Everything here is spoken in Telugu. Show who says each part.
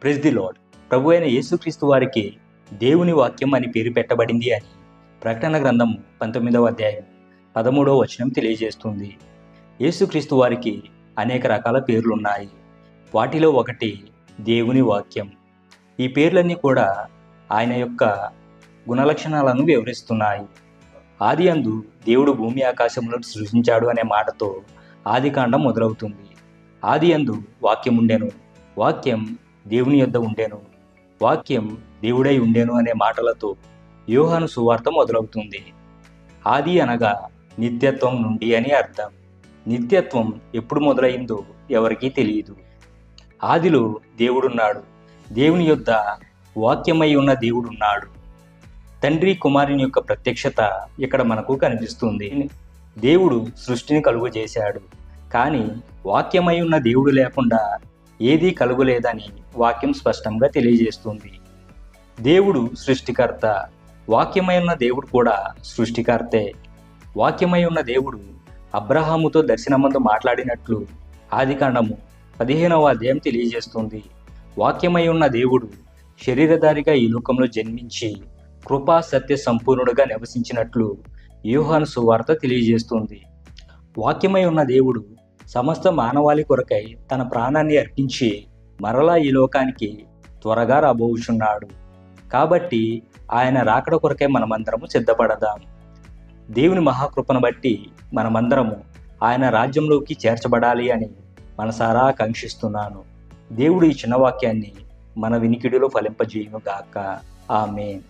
Speaker 1: Praise the lord. ప్రభు అయిన యేసుక్రీస్తు వారికి దేవుని వాక్యం అని పేరు పెట్టబడింది అని ప్రకటన గ్రంథం 19వ అధ్యాయం 13వ వచనం తెలియజేస్తుంది. యేసుక్రీస్తు వారికి అనేక రకాల పేర్లున్నాయి. వాటిలో ఒకటి దేవుని వాక్యం. ఈ పేర్లన్నీ కూడా ఆయన యొక్క గుణలక్షణాలను వివరిస్తున్నాయి. ఆది అందు దేవుడు భూమి ఆకాశములను సృజించాడు అనే మాటతో ఆదికాండం మొదలవుతుంది. ఆది అందు వాక్యం ఉండెను, వాక్యం దేవుని యొద్ద ఉండెను, వాక్యం దేవుడై ఉండెను అనే మాటలతో యోహాను సువార్త మొదలవుతుంది. ఆది అనగా నిత్యత్వం నుండి అని అర్థం. నిత్యత్వం ఎప్పుడు మొదలైందో ఎవరికీ తెలియదు. ఆదిలో దేవుడున్నాడు, దేవుని యొద్ద వాక్యమై ఉన్న దేవుడున్నాడు. తండ్రి కుమారుని యొక్క ప్రత్యక్షత ఇక్కడ మనకు కనిపిస్తుంది. దేవుడు సృష్టిని కలుగు చేశాడు, కానీ వాక్యమై ఉన్న దేవుడు లేకుండా ఏదీ కలుగులేదని వాక్యం స్పష్టంగా తెలియజేస్తుంది. దేవుడు సృష్టికర్త, వాక్యమై ఉన్న దేవుడు కూడా సృష్టికర్తే. వాక్యమై ఉన్న దేవుడు అబ్రహాముతో దర్శనమందు మాట్లాడినట్లు ఆదికాండము 15వ అధ్యాయం తెలియజేస్తుంది. వాక్యమై ఉన్న దేవుడు శరీరధారిగా ఈ లోకంలో జన్మించి కృపా సత్య సంపూర్ణుడుగా నివసించినట్లు యోహాను సువార్త తెలియజేస్తుంది. వాక్యమై ఉన్న దేవుడు సమస్త మానవాళి కొరకై తన ప్రాణాన్ని అర్పించి మరలా ఈ లోకానికి త్వరగా రాబోచున్నాడు. కాబట్టి ఆయన రాకడ కొరకై మనమందరము సిద్ధపడదాం. దేవుని మహాకృపను బట్టి మనమందరము ఆయన రాజ్యంలోకి చేర్చబడాలి అని మనసారా ఆకాంక్షిస్తున్నాను. దేవుడు ఈ చిన్న వాక్యాన్ని మన వినికిడిలో ఫలింపజేయును గాక. ఆమేన్.